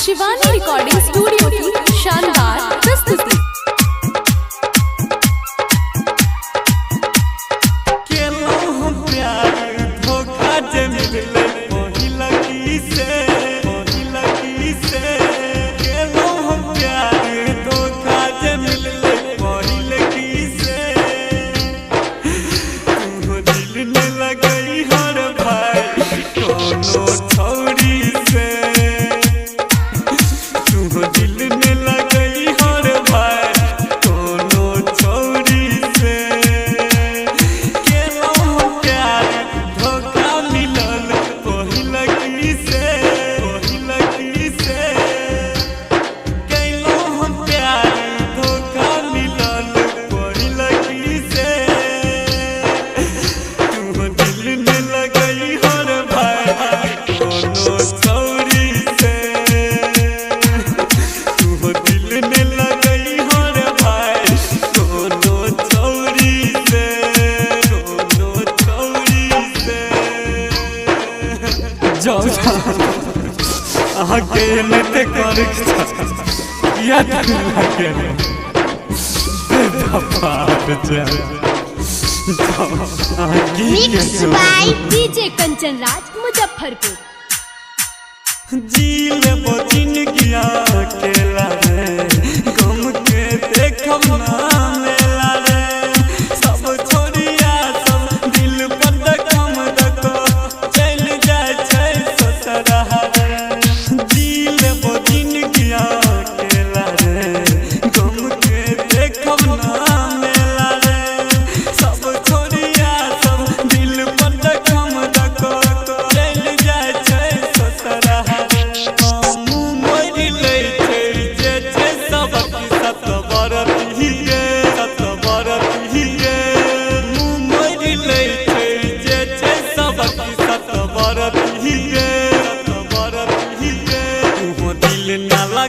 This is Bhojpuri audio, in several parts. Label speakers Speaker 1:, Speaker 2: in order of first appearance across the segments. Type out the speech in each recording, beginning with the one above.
Speaker 1: शिवानी रिकॉर्डिंग स्टूडियो की शानदार प्रस्तुति।
Speaker 2: आगे नते कर या आगे
Speaker 1: mix by DJ Kanchan Raj Muzaffarpur.
Speaker 2: जील बचिन किया अकेला रे गम के देखम ना मेला रे सब छोड़िया सब दिल पर दकम दको चल जाए छै ससुरा रे जील बचिन किया अकेला रे गम के देखम ना मेला रे सब छोड़िया सब दिल पर दकम दको चल जाए छै ससुरा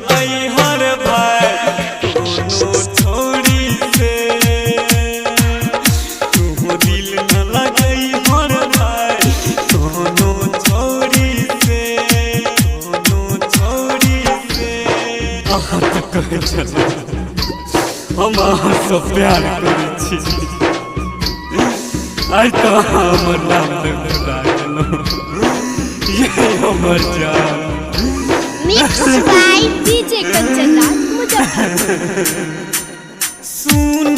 Speaker 2: गई हर भाई कोनो छोड़ी से तुम दिल न लगई हर भाई कोनो छोड़ी से अहाँ तो कहे चलो हम अहाँ से प्यार करै छी आई तो हमर नाम खुदा गेलो ये हमर जान।
Speaker 1: Mix by DJ Kanchan Raj Muzaffarpur.
Speaker 2: सुन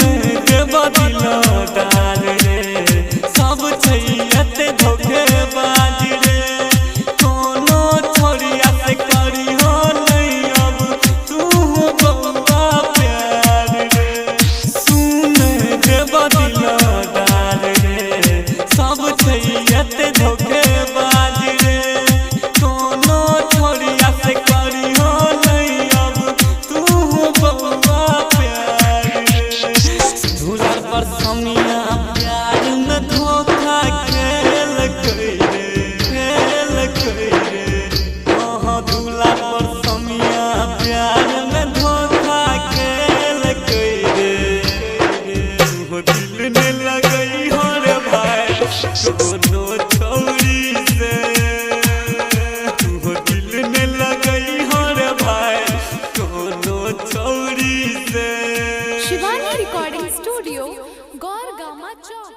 Speaker 2: के बदला डाल रे सब छैयते धोखे बाज रे कोनो छोड़िया से करी हो नहीं अब तू बब्बा प्यार रे सुन के बदला डाल रे सब छैयते धोखे बाज रे कोनो छोड़िया से करी हो नहीं अब तू बब्बा प्यार रे दूल्हा पर समिया प्यार में धोखा खेल कई रे हाँ दूल्हा पर समिया प्यार में धोखा खेल कई रे दिल में लगई हो रे भाई कोनो छोड़ी से दिल में लगई हो रे भाई कोनो छोड़ी से।
Speaker 1: शिवानी रिकॉर्डिंग स्टूडियो गौर गामा चौक।